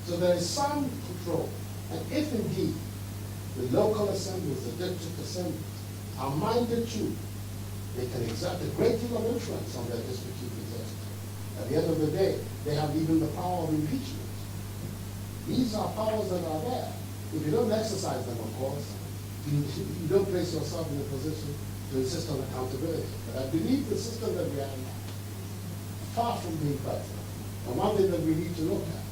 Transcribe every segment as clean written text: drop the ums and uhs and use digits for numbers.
So there is some control. And if indeed the local assemblies, the district assemblies, are minded to, they can exert a great deal of influence on their district chief executive. At the end of the day, they have even the power of impeachment. These are powers that are there. If you don't exercise them, of course, you don't place yourself in a position to insist on accountability. But I believe the system that we have now, far from being perfect. And one thing that we need to look at,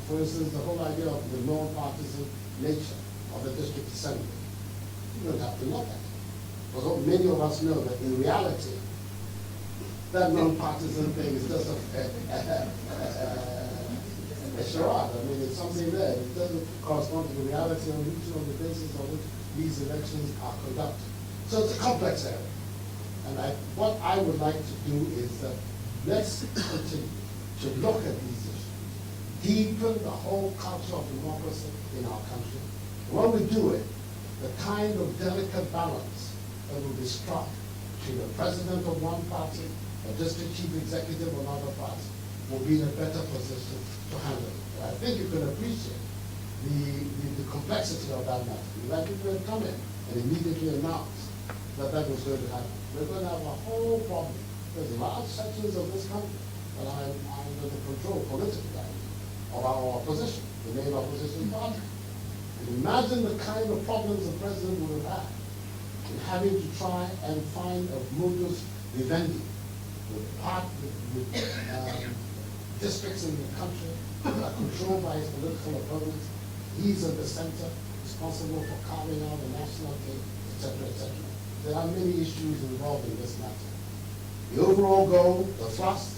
for instance, the whole idea of the non-partisan nature of the district assembly. You don't have to look at it. Because many of us know that in reality, that non-partisan thing is just a charade. I mean, it's something there. It doesn't correspond to the reality on the basis on which these elections are conducted. So it's a complex area. And what I would like to do is that let's continue to look at these issues, deepen the whole culture of democracy in our country. When we do it, the kind of delicate balance that will be struck between the president of one party, a district chief executive of another party, will be in a better position to handle it. I think you can appreciate the complexity of that matter. Like if we had come in and immediately announced that that was going to happen, we're going to have a whole problem. There's large sections of this country that are under the control politically of our opposition, the main opposition party. And imagine the kind of problems the president would have had in having to try and find a modus vivendi with districts in the country that are controlled by his political opponents. He's at the center, responsible for carving out a national game, etc., etc. There are many issues involved in this matter. The overall goal, the thrust,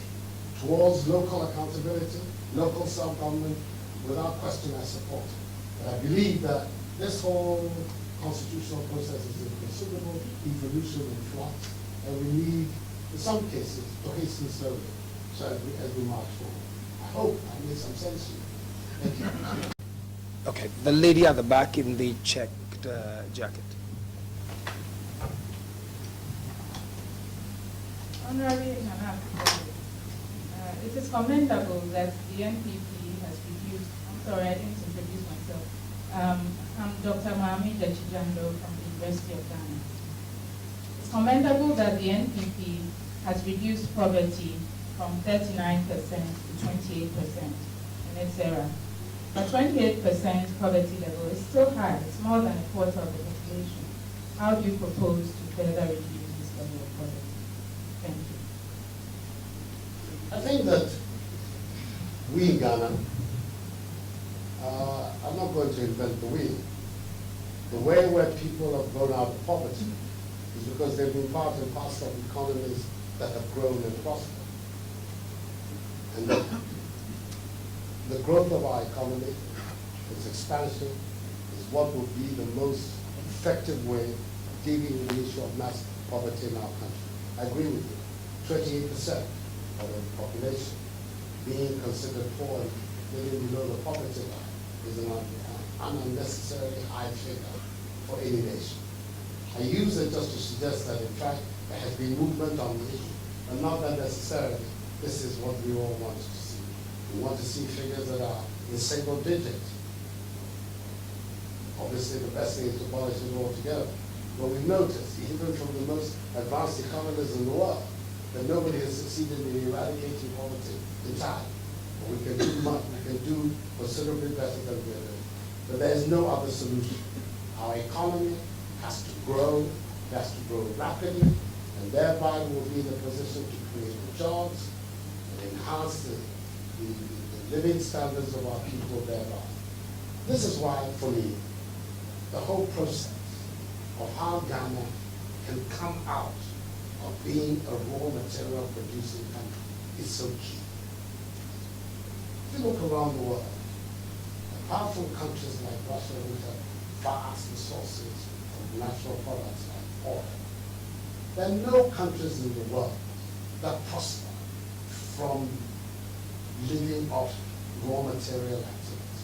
towards local accountability, local self-government, without question I support. But I believe that this whole constitutional process is in considerable evolution and flux, and we need, in some cases, to hasten slowly so as we march forward. I hope I made some sense to you. Thank you. Okay, the lady at the back in the checked jacket. Honorary it is commendable that the NPP has reduced, I'm sorry, I didn't introduce myself. I'm Dr. Mahami Dechijando from the University of Ghana. It's commendable that the NPP has reduced poverty from 39% to 28% in its era. But 28% poverty level is still high. It's more than a quarter of the population. How do you propose to further reduce this level of poverty? Thank you. I think that we in Ghana, I'm not going to invent the wheel. The way where people have gone out of poverty is because they've been part and parcel of economies that have grown and prospered. And the growth of our economy, its expansion, is what will be the most effective way of dealing with the issue of mass poverty in our country. I agree with you. 28% of the population being considered poor and living below the poverty line is an unnecessarily high figure for any nation. I use it just to suggest that, in fact, there has been movement on the issue, but not that necessarily this is what we all want to see. We want to see figures that are in single digits. Obviously, the best thing is to abolish it altogether. But we've noticed, even from the most advanced economies in the world, that nobody has succeeded in eradicating poverty entirely. But we can do much, we can do considerably better than we're doing. But there's no other solution. Our economy has to grow rapidly, and thereby we'll be in a position to create the jobs and enhance the living standards of our people thereby. This is why, for me, the whole process of how Ghana can come out of being a raw material producing country is so key. If you look around the world, apart from countries like Russia, which have vast resources of natural products like oil, there are no countries in the world that prosper from living off raw material activities.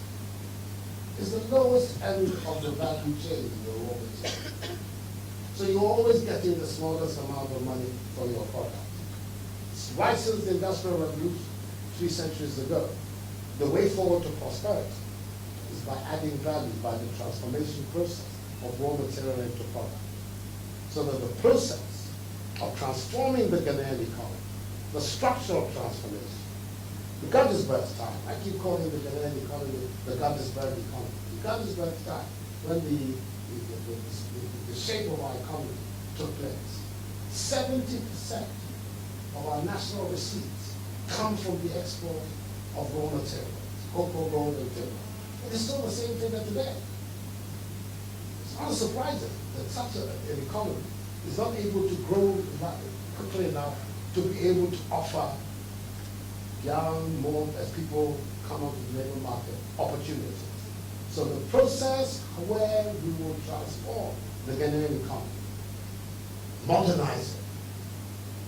It's the lowest end of the value chain in the raw material. So you're always getting the smallest amount of money for your product. Right since the Industrial Revolution, 3 centuries ago, The way forward to prosperity is by adding value by the transformation process of raw material into product. So that the process of transforming the Ghanaian economy, the structural transformation, the Gettysburg time, I keep calling the Ghanaian economy the Gettysburg economy. The Gettysburg time, when the shape of our economy took place, 70% of our national receipts come from the export of raw materials, cocoa, gold, and timber. It is still the same thing as today. It's unsurprising that such an economy is not able to grow quickly enough to be able to offer young, more, as people come onto the labor market, opportunities. So the process where we will transform the Ghanaian economy, modernize it,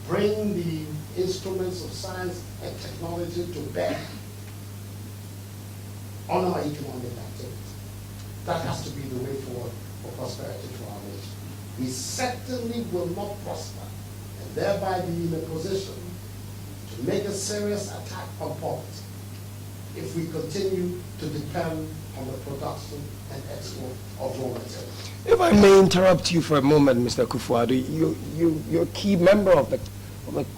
bring the instruments of science and technology to bear on our economic activity. That has to be the way forward for prosperity for our nation. We certainly will not prosper and thereby be in a position to make a serious attack on poverty if we continue to depend on the production and export of raw materials. If I may interrupt you for a moment, Mr. Kufuor, you're a key member of the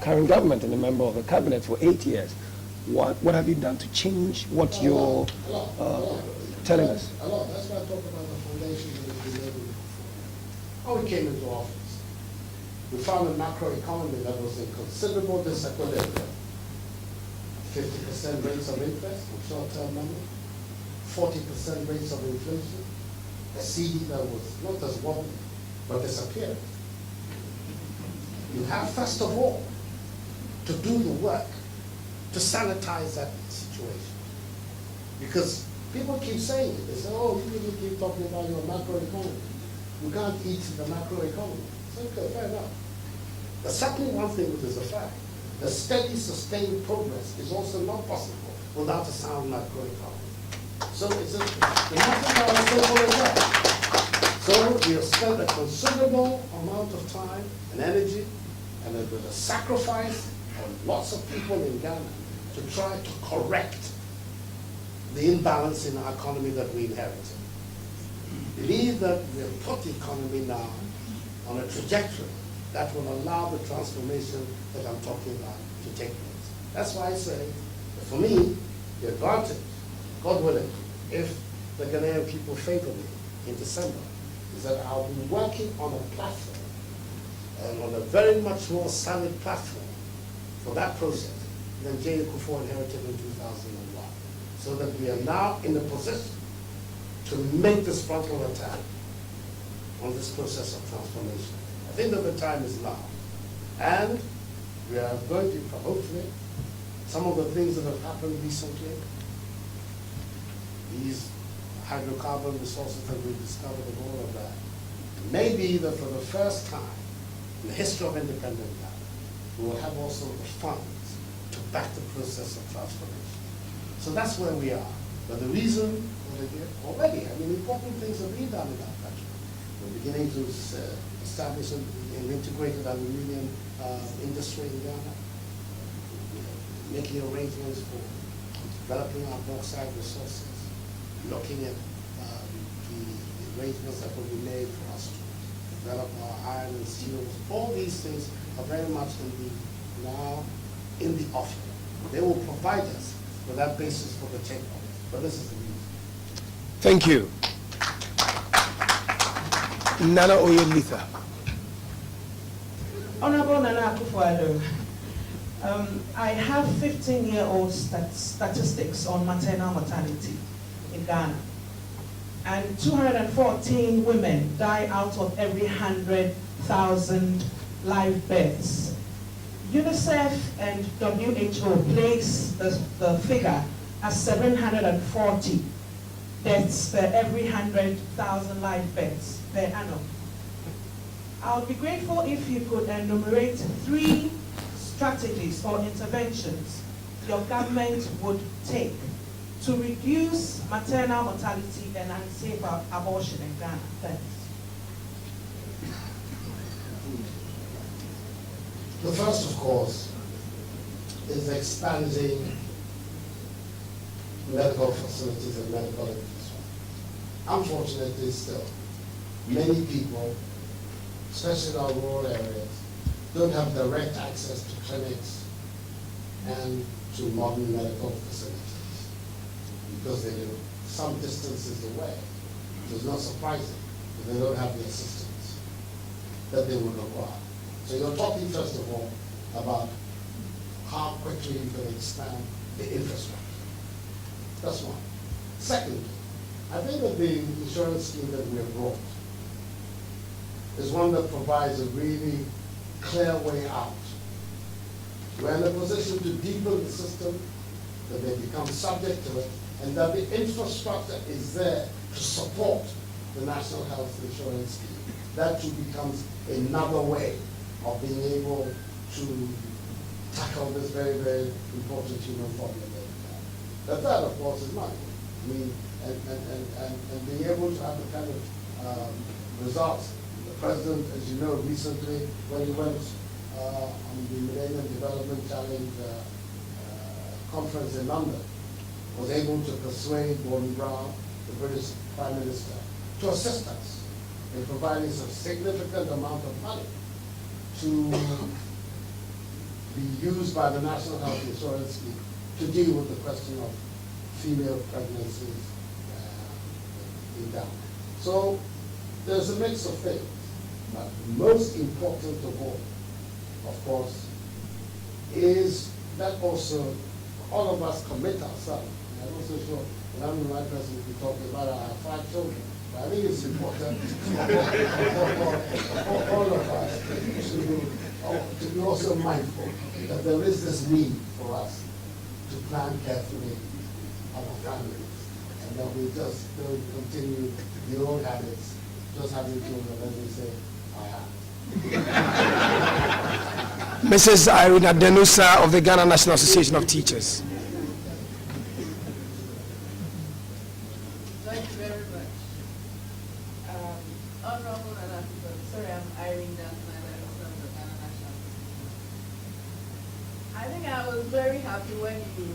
current government and a member of the cabinet for 8 years. What have you done to change what you're telling us? A lot. That's why I talk about the foundation that we've been able to perform. When we came into office, we found a macroeconomy that was in considerable disequilibrium. 50% rates of interest on short-term money, 40% rates of inflation, a CD that was not just wobbly, but disappearing. You have, first of all, to do the work to sanitize that situation. Because people keep saying it. They say, oh, you really keep talking about your macroeconomy. You can't eat the macroeconomy. So, okay, fair enough. But certainly one thing which is a fact, the steady, sustained progress is also not possible without a sound macroeconomy. So it's the macroeconomy is simple as that. So we have spent a considerable amount of time and energy and with a sacrifice of lots of people in Ghana to try to correct the imbalance in our economy that we inherited. We believe that we have put the economy now on a trajectory that will allow the transformation that I'm talking about to take place. That's why I say, that for me, the advantage, God willing, if the Ghanaian people favor me in December, is that I'll be working on a platform, and on a very much more solid platform for that process than J. Kufuor inherited in 2001. So that we are now in a position to make this frontal attack on this process of transformation. I think that the time is now. And we are going to, hopefully, some of the things that have happened recently, these hydrocarbon resources that we've discovered and all of that, may be that for the first time in the history of independent Ghana, we will have also the funds to back the process of transformation. So that's where we are. But the reason already, I mean, important things are being done in our country. We're beginning to establish an integrated aluminium industry in Ghana. We're making arrangements for developing our bauxite resources, looking at the arrangements that will be made for us to develop our iron and steel. All these things are very much now in the offing. They will provide us with that basis for the takeoff. But this is the reason. Thank you. Nana Oyelitha. Honorable Nana Akufo-Addo, I have 15-year-old statistics on maternal mortality in Ghana. And 214 women die out of every 100,000 live births. UNICEF and WHO place the figure as 740 deaths per every 100,000 live births per annum. I would be grateful if you could enumerate 3 strategies or interventions your government would take to reduce maternal mortality and unsafe abortion in Ghana. Thanks. The first, of course, is expanding medical facilities and medical infrastructure. Unfortunately, still, many people, especially in our rural areas, don't have direct access to clinics and to modern medical facilities because they live some distances away. So it's not surprising that they don't have the assistance that they would require. So you're talking, first of all, about how quickly you can expand the infrastructure. That's one. Second, I think that the insurance scheme that we have brought is one that provides a really clear way out. We're in a position to deepen the system, that they become subject to it, and that the infrastructure is there to support the National Health Insurance Scheme. That too becomes another way of being able to tackle this very, very important human problem that we have. The third, of course, is money. I mean, and being able to have the kind of results. The President, as you know, recently, when he went on the Millennium Development Challenge conference in London, was able to persuade Gordon Brown, the British Prime Minister, to assist us in providing a significant amount of money to be used by the National Health Insurance Scheme to deal with the question of female pregnancies in Ghana. So there's a mix of things, but most important of all, of course, is that also all of us commit ourselves. I'm also sure when I'm the right person to be talking about our 5 children. But I think it's important for all of us to be also mindful that there is this need for us to plan carefully our families, and that we just don't continue the old habits, just having children, as we say, I have. Mrs. Irina Denusa of the Ghana National Association of Teachers. Thank you very much. Honorable and sorry, I'm Irene Denusa from the Ghana National Association. I think I was very happy when you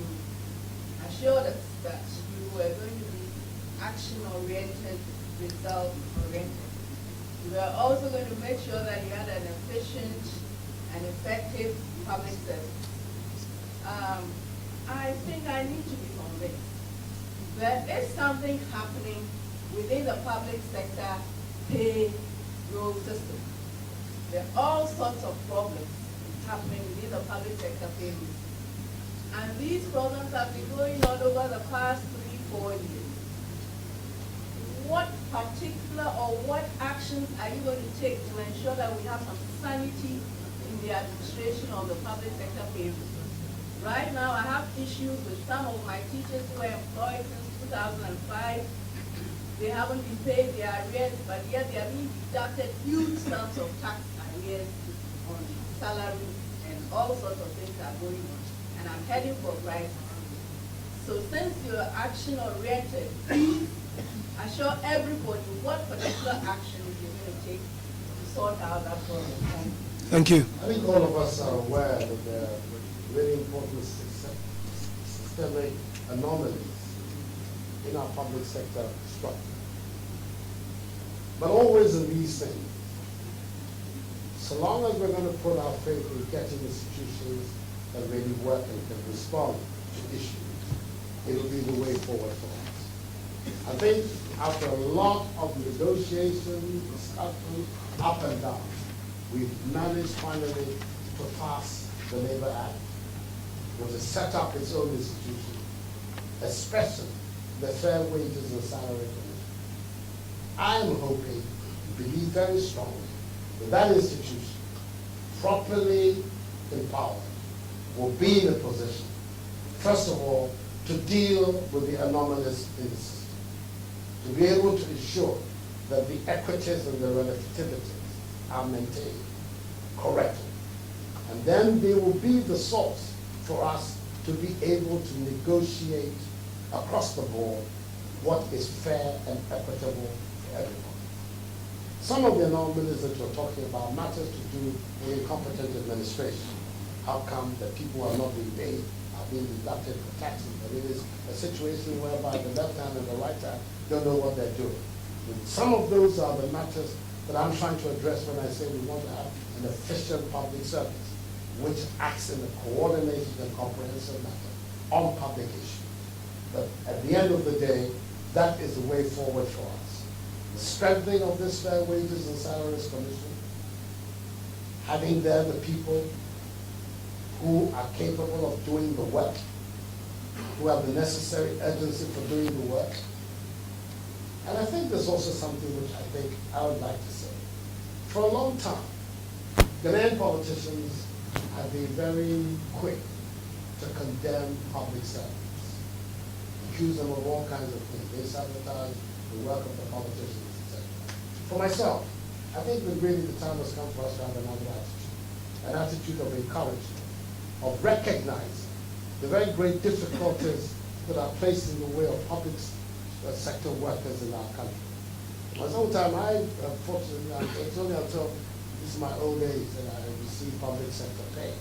assured us that you were going to be action-oriented, result-oriented. You were also going to make sure that you had an efficient and effective public service. I think I need to be convinced. There is something happening within the public sector payroll system. There are all sorts of problems happening within the public sector payroll system. And these problems have been going on over the past 3-4 years. What particular or what actions are you going to take to ensure that we have some sanity in the administration of the public sector payroll? Right now, I have issues with some of my teachers who were employed since 2005. They haven't been paid their arrears, but yet they are being deducted huge sums of tax arrears on salary, and all sorts of things are going on. And I'm heading for crisis. So since you're action-oriented, please assure everybody what particular actions you're going to take to sort out that problem. Thank you. I think all of us are aware that there are very important systemic anomalies in our public sector structure. But always in these things, so long as we're going to put our faith in getting institutions that really work and can respond to issues, it'll be the way forward for us. I think after a lot of negotiation, discussion, up and down, we've managed finally to pass the Labor Act, which has set up its own institution, especially the Fair Wages and Salary Commission. I am hoping, believe very strongly, that that institution, properly empowered, will be in a position, first of all, to deal with the anomalies in the system, to be able to ensure that the equities and the relativities are maintained correctly. And then they will be the source for us to be able to negotiate across the board what is fair and equitable for everyone. Some of the anomalies that you're talking about matters to do with incompetent administration. How come that people are not being paid are being deducted for taxes. But it is a situation whereby the left hand and the right hand don't know what they're doing. And some of those are the matters that I'm trying to address when I say we want to have an efficient public service, which acts in a coordinated and comprehensive manner on public issues. But at the end of the day, that is the way forward for us. The strengthening of this Fair Wages and Salaries Commission, having there the people who are capable of doing the work, who have the necessary urgency for doing the work. And I think there's also something which I think I would like to say. For a long time, Ghanaian politicians have been very quick to condemn public servants, accuse them of all kinds of things. They sabotage the work of the politicians, etc. For myself, I think that really the time has come for us to have another attitude, an attitude of encouragement, of recognizing the very great difficulties that are placed in the way of public sector workers in our country. For some time, unfortunately, it's only until this is my old age that I receive public sector pay.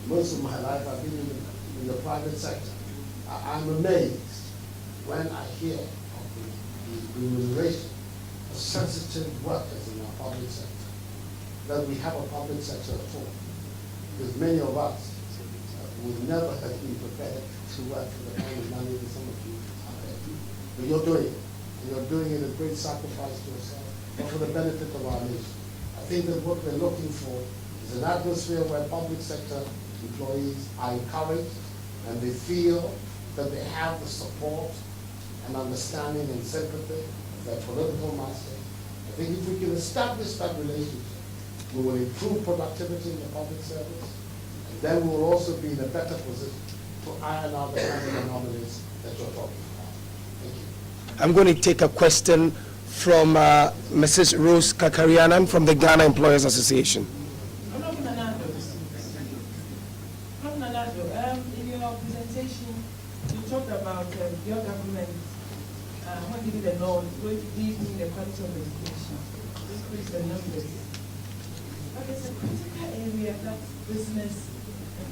Most of my life I've been in the private sector. I'm amazed when I hear of the remuneration of sensitive workers in our public sector, that we have a public sector at all. Because many of us would never have been prepared to work for the kind of money that some of you are paid. But you're doing it. And you're doing it a great sacrifice to yourself, but for the benefit of our nation. I think that what we're looking for is an atmosphere where public sector employees are encouraged and they feel that they have the support and understanding and sympathy of their political masters. I think if we can establish that relationship, we will improve productivity in the public service, and then we will also be in a better position to iron out the kind of anomalies that you're talking about. Thank you. I'm going to take a question from Mrs. Rose Kakarianan from the Ghana Employers Association. In your presentation, you talked about your government, when giving the law, going to deepen the quality of education, increase the numbers. But it's a critical area that business,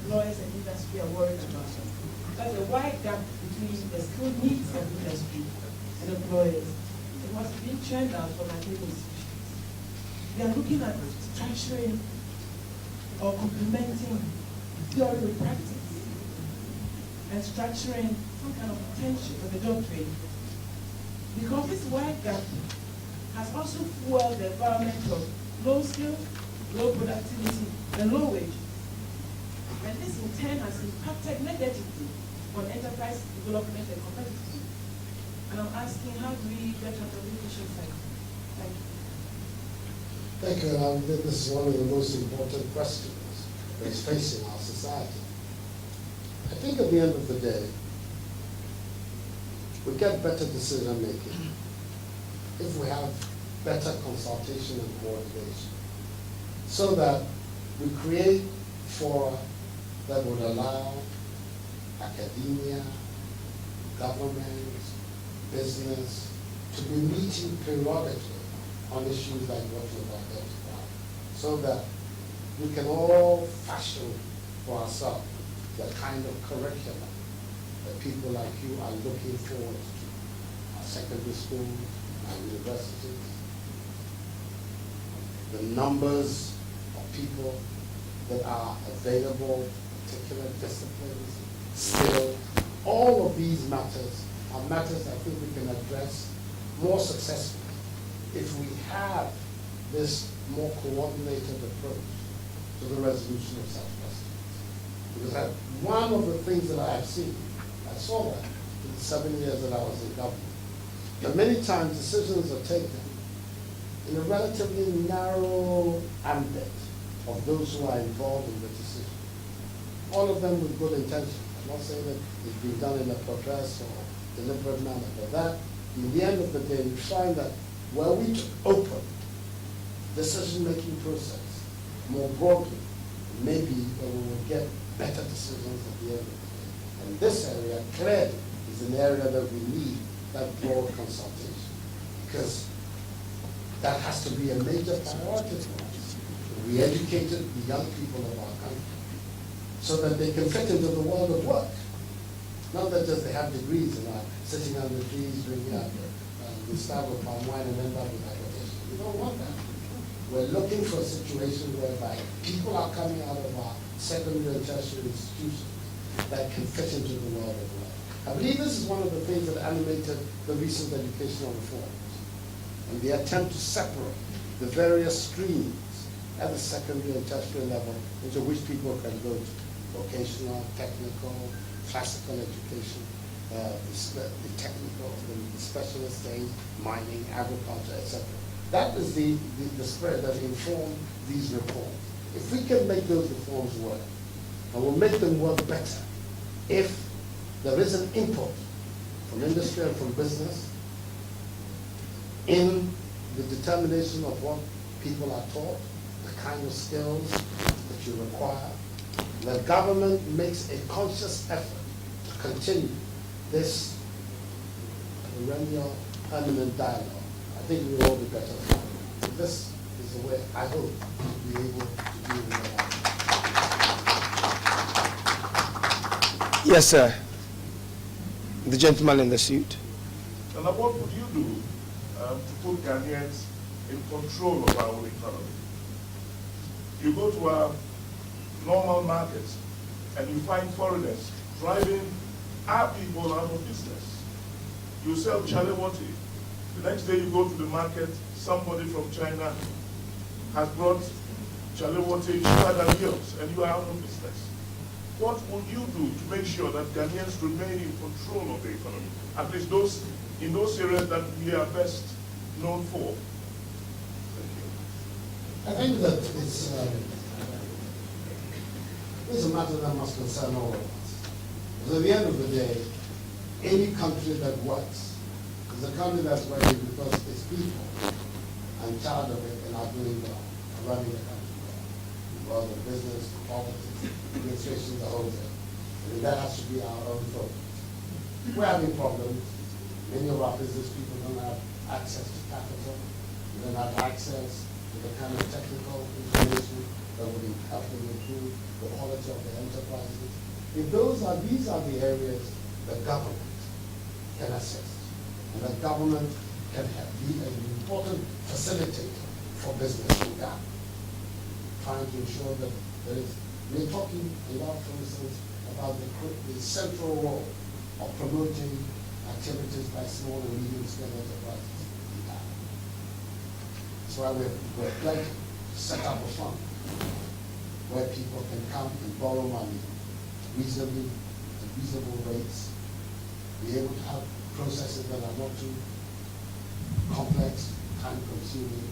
employers, and industry are worried about. There's a wide gap between the skill needs of industry and employers. It was being churned out for academic institutions. They are looking at structuring or complementing theory with practice and structuring some kind of potential for the job training. Because this wide gap has also fueled the environment of low skill, low productivity, and low wage. And this in turn has impacted negatively on enterprise development and competitiveness. And I'm asking, how do we get out of this issue cycle? Thank you. Thank you. And this is one of the most important questions that's facing our society. I think at the end of the day, we get better decision making if we have better consultation and coordination, so that we create fora that would allow academia, government, business to be meeting periodically on issues like what you've identified, so that we can all fashion for ourselves the kind of curriculum that people like you are looking forward to. Our secondary schools, our universities, the numbers of people that are available, particular disciplines, skills, all of these matters are matters I think we can address more successfully if we have this more coordinated approach to the resolution of such questions. Because one of the things that I have seen, I saw that in the 7 years that I was in government, that many times decisions are taken in a relatively narrow ambit of those who are involved in the decision. All of them with good intention. I'm not saying that it's been done in a perverse or deliberate manner, but that, in the end of the day, we find that were we to open decision-making process more broadly, maybe we will get better decisions at the end of the day. And this area clearly is an area that we need that broad consultation, because that has to be a major priority for us. We educated the young people of our country so that they can fit into the world of work. Not that just they have degrees and are sitting under trees drinking out we start with palm wine and end up with hypertension. We don't want that. We're looking for a situation whereby people are coming out of our secondary and tertiary institutions that can fit into the world of work. I believe this is one of the things that animated the recent educational reforms, and the attempt to separate the various streams at the secondary and tertiary level into which people can go to: vocational, technical, classical education, the technical, the specialist things, mining, agriculture, etc. That is the spirit that informed these reforms. If we can make those reforms work, and we'll make them work better if there is an input from industry and from business in the determination of what people are taught, the kind of skills that you require. The government makes a conscious effort to continue this perennial, permanent dialogue. I think we will all be better off. So this is the way I hope to be able to deal with that. Yes, sir. The gentleman in the suit. And what would you do to put Ghanaians in control of our own economy? You go to our normal markets and you find foreigners driving our people out of business. You sell chalewati. The next day you go to the market, somebody from China has brought chalewati cheaper than yours, and you are out of business. What would you do to make sure that Ghanaians remain in control of the economy? At least those in those areas that we are best known for. Thank you. I think that it's a matter that must concern all of us. Because at the end of the day, any country that works is a country that's working because its people are in charge of it and are doing well, are running the country well. Well, the business, the politics, administration, the whole thing. And that has to be our own focus. We're having problems. Many of our business people don't have access to capital. They don't have access to the kind of technical information that would help them improve the quality of their enterprises. If these are the areas the government can assist, and the government can be an important facilitator for business in Ghana, trying to ensure that there is. We're talking a lot, for instance, about the central role of promoting activities by small and medium-scale enterprises in Ghana. That's why we're pledging to set up a fund where people can come and borrow money reasonably, at reasonable rates, be able to have processes that are not too complex, time-consuming,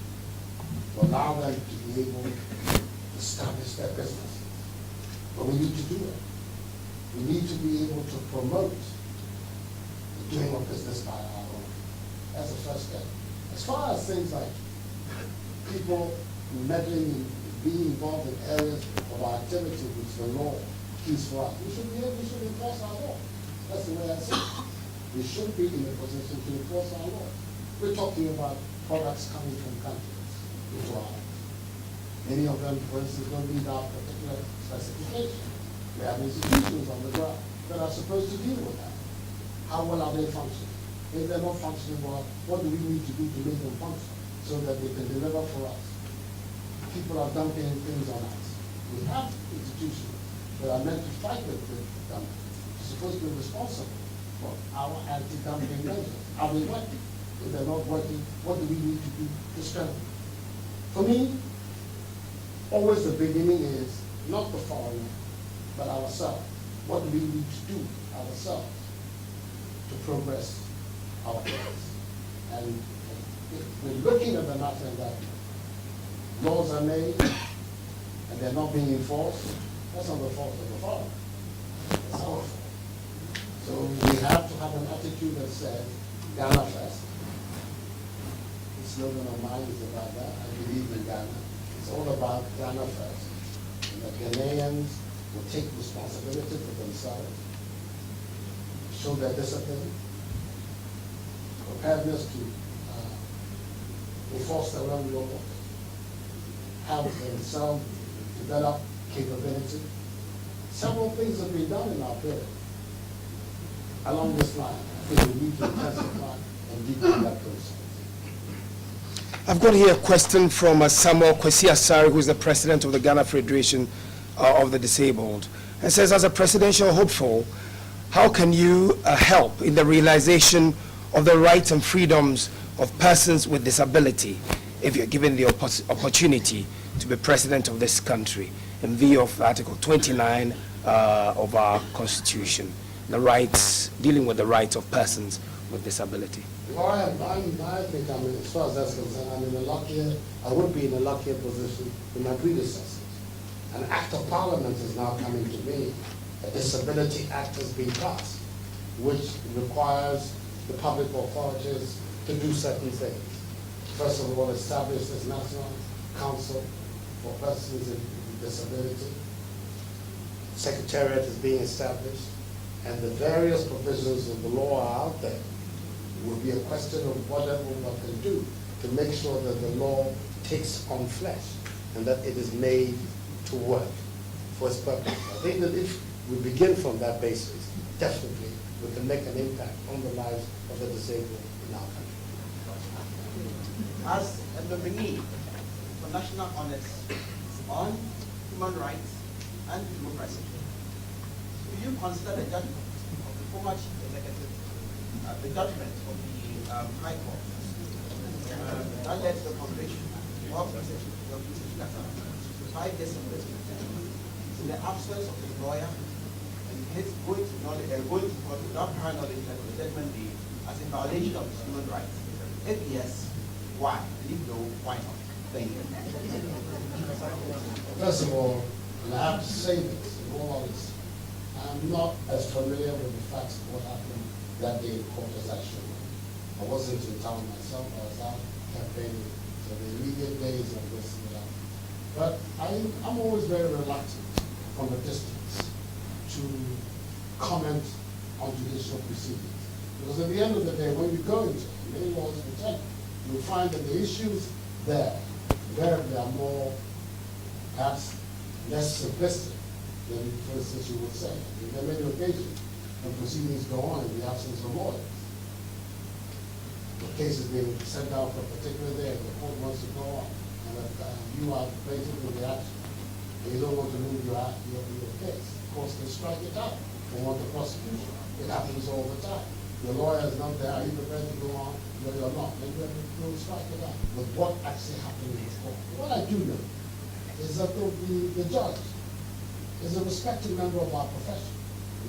to allow them to be able to establish their business. But we need to do it. We need to be able to promote the doing of business by our own. That's the first step. As far as things like people meddling and being involved in areas of our activity which the law keys for us, we should enforce our law. That's the way I see it. We should be in a position to enforce our law. We're talking about products coming from countries into our land. Many of them, for instance, don't meet our particular specification. We have institutions on the ground that are supposed to deal with that. How well are they functioning? If they're not functioning well, what do we need to do to make them function so that they can deliver for us? People are dumping things on us. We have institutions that are meant to fight with them. They're supposed to be responsible for our anti-dumping measures. Are they working? If they're not working, what do we need to do to strengthen? For me, always the beginning is not the foreigner, but ourselves. What do we need to do ourselves to progress our case? And if we're looking at the matter that laws are made and they're not being enforced, that's not the fault of the foreigner. It's our fault. So we have to have an attitude that says, Ghana first. The slogan of mine is about that. I believe in Ghana. It's all about Ghana first. And the Ghanaians will take responsibility for themselves, show their discipline, preparedness to enforce their own laws, help themselves develop capability, several things have been done in our period along this line. I think we need to intensify and deepen that process. I've got here a question from Samuel Kwesi Asare, who is the president of the Ghana Federation of the Disabled. It says, as a presidential hopeful, how can you help in the realization of the rights and freedoms of persons with disability if you're given the opportunity to be president of this country in view of Article 29 of our Constitution, the rights, dealing with the rights of persons with disability? Well, I think, as far as that's concerned, I would be in a luckier position than my predecessors. An act of parliament is now coming to me. A disability act has been passed, which requires the public authorities to do certain things. First of all, establish this National Council for Persons with Disability. Secretariat is being established, and the various provisions of the law are out there. It will be a question of whatever one can do to make sure that the law takes on flesh and that it is made to work for its purpose. I think that if we begin from that basis, definitely we can make an impact on the lives of the disabled in our country. As a nominee for national honors on human rights and democracy, do you consider the judgment of the former chief executive, the judgment of the High Court, that led to the conviction of Mr. 5 years imprisonment in the absence of his lawyer and his going to court without prior knowledge that the judgment be as a violation of his human rights? If yes, why? And if no, why not? Thank you. First of all, and I have to say this, in all honesty, I'm not as familiar with the facts of what happened that day in court as I should. I wasn't in town myself, I was out campaigning, so the immediate days of this and that. But I'm always very reluctant from a distance to comment on judicial proceedings. Because at the end of the day, when you go into it, many laws will tell you, you'll find that the issues there invariably are more, perhaps less simplistic than, for instance, you would say. I mean, there are many occasions when proceedings go on in the absence of lawyers. The case is being sent out for a particular day, and the court wants to go on, and you are basically the action, and you don't want to move your case. Of course, they strike it out. They want the prosecution. It happens all the time. Your lawyer is not there. Are you prepared to go on? No, you're not. Then you'll strike it out. But what actually happened in the court? What I do know is that the judge is a respected member of our profession.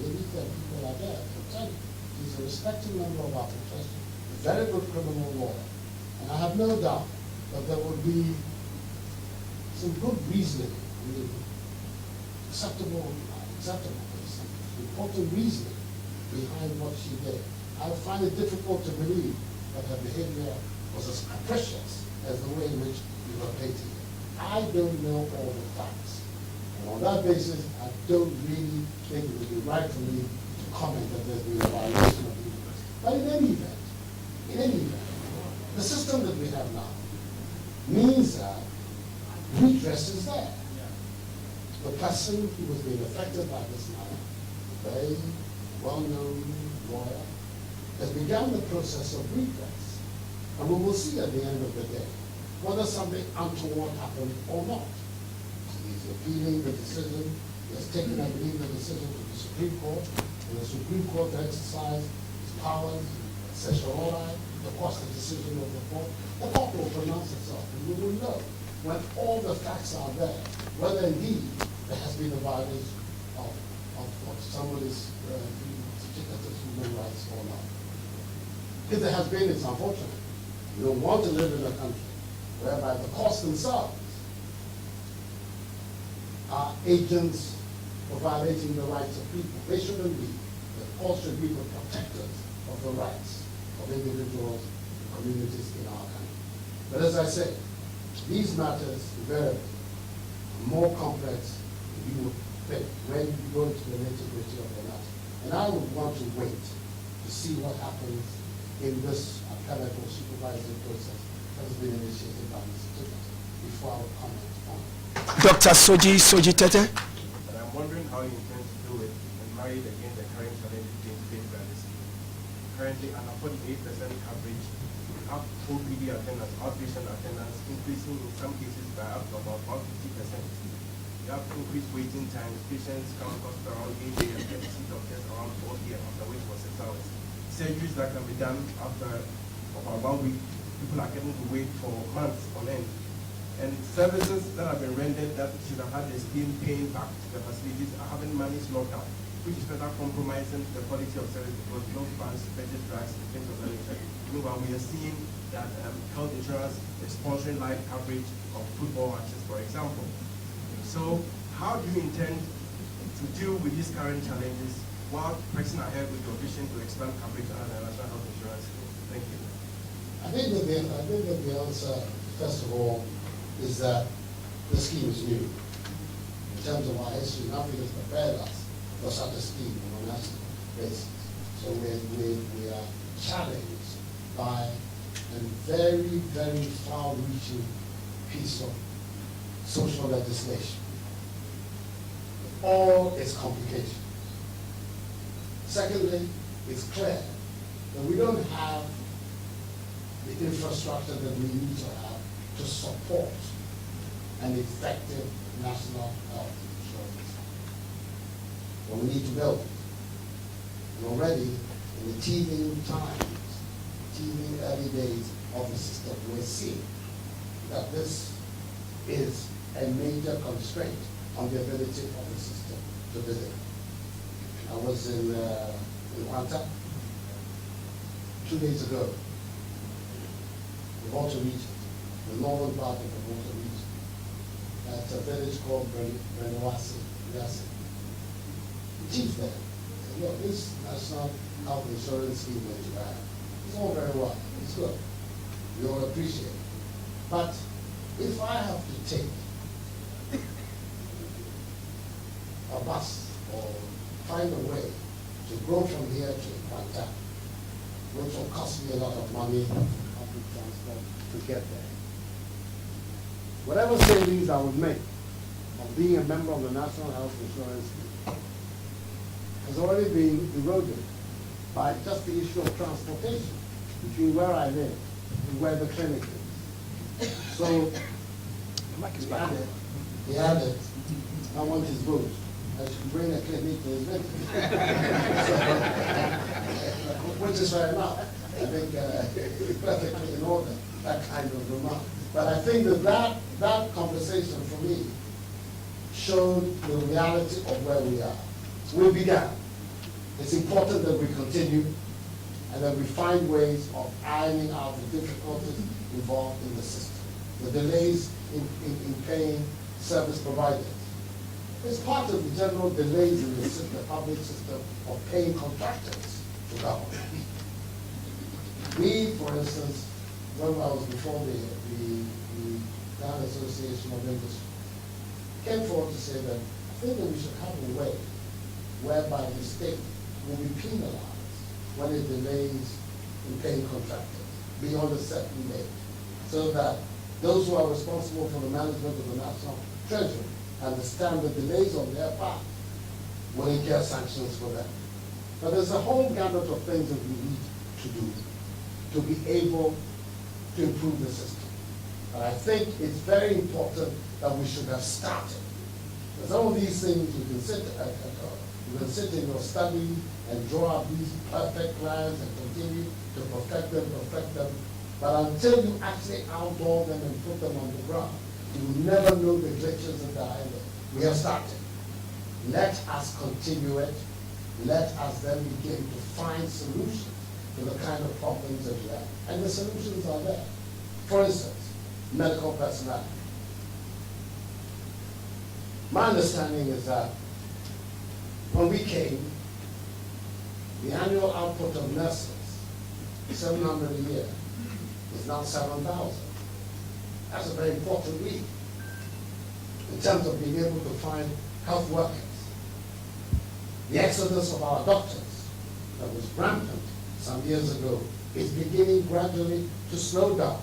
Maybe there are people out there that can tell you he's a respected member of our profession, a very good criminal lawyer. And I have no doubt that there will be some good reasoning, acceptable, important reasoning behind what she did. I find it difficult to believe that her behavior was as capricious as the way in which you were painting it. I don't know all the facts. And on that basis, I don't really think it would be right for me to comment that there's been a violation of the universe. But in any event, the system that we have now means that redress is there. The person who was being affected by this matter, a very well-known lawyer, has begun the process of redress. And we will see at the end of the day whether something untoward happened or not. He's appealing the decision. He has taken, I believe, the decision to the Supreme Court. And the Supreme Court to exercise its powers, session order, of course, the decision of the court will pronounce itself. And we will know when all the facts are there, whether indeed there has been a violation of somebody's human rights or not. If there has been, it's unfortunate. We don't want to live in a country whereby the courts themselves are agents for violating the rights of people. They shouldn't be. The courts should be the protectors of the rights of individuals and communities in our country. But as I said, these matters invariably are more complex than you would think when you go into the nitty-gritty of the matter. And I would want to wait to see what happens in this appellate or supervisory process that has been initiated by Mr. Tibbet before I would comment on it. Dr. Soji Tete. But I'm wondering how you intend to do it and marry it against the current challenges being faced by the scheme. Currently, an 48% coverage, up OPD attendance, outpatient attendance, increasing in some cases by up to about 50%. You have increased waiting times, patients come cost around 8 a.m. and see doctors around 4 p.m. after waiting for 6 hours. Surgeries that can be done after about 1 week, people are getting to wait for months on end. And services that have been rendered that should have had the scheme paying back to the facilities are having money locked out, which is further compromising the quality of service because no funds to purchase drugs and things of that nature. Meanwhile, we are seeing that health insurance is sponsoring live coverage of football matches, for example. So how do you intend to deal with these current challenges while pressing ahead with your vision to expand coverage under the National Health Insurance Scheme? Thank you. I think that the answer, first of all, is that the scheme is new. In terms of our history, nothing has prepared us for such a scheme on a national basis. So we are challenged by a very, very far-reaching piece of social legislation. All its complications. Secondly, it's clear that we don't have the infrastructure that we need to have to support an effective national health insurance. But we need to build it. And already in the teething early days of the system, we're seeing that this is a major constraint on the ability of the system to deliver. I was in Wanta 2 days ago, the Volta region, the northern part of the Volta region. That's a village called Brenawasi. The chief there said, look, this national health insurance scheme that you have, it's all very well, it's good. We all appreciate it. But if I have to take a bus or find a way to go from here to Wanta, which will cost me a lot of money on public transport to get there. Whatever savings I would make of being a member of the National Health Insurance Scheme has already been eroded by just the issue of transportation between where I live and where the clinic is. So, he added, I want his vote. I should bring a clinic to his village. Which is fair enough. I think it's perfectly in order, that kind of remark. But I think that conversation for me showed the reality of where we are. We began. It's important that we continue and that we find ways of ironing out the difficulties involved in the system, the delays in paying service providers. It's part of the general delays in the public system of paying contractors to government. We, for instance, when I was before the Ghana Association of Industry, came forward to say that I think that we should have a way whereby the state will be penalized when it delays in paying contractors beyond a certain date, so that those who are responsible for the management of the national treasury understand the delays on their part will incur sanctions for them. But there's a whole gamut of things that we need to do to be able to improve the system. And I think it's very important that we should have started. Some of these things you can sit in your study and draw up these perfect plans and continue to perfect them. But until you actually outlaw them and put them on the ground, you will never know the glitches that are in it. We have started. Let us continue it. Let us then begin to find solutions to the kind of problems that we have. And the solutions are there. For instance, medical personnel. My understanding is that when we came, the annual output of nurses, 700 a year, is now 7,000. That's a very important leap in terms of being able to find health workers. The exodus of our doctors that was rampant some years ago is beginning gradually to slow down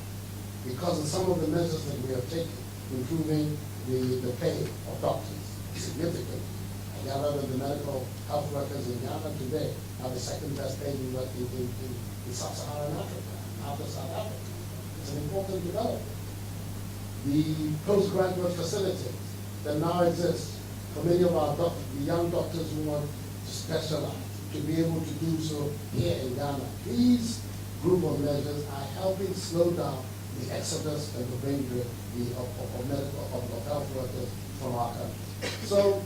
because of some of the measures that we have taken, improving the pay of doctors significantly Ghana, the medical health workers in Ghana today are the second best paid in sub-Saharan Africa, after South Africa. It's an important development. The postgraduate facilities that now exist for many of our the young doctors who want to specialize, to be able to do so here in Ghana. These group of measures are helping slow down the exodus and the of medical of health workers from our country. So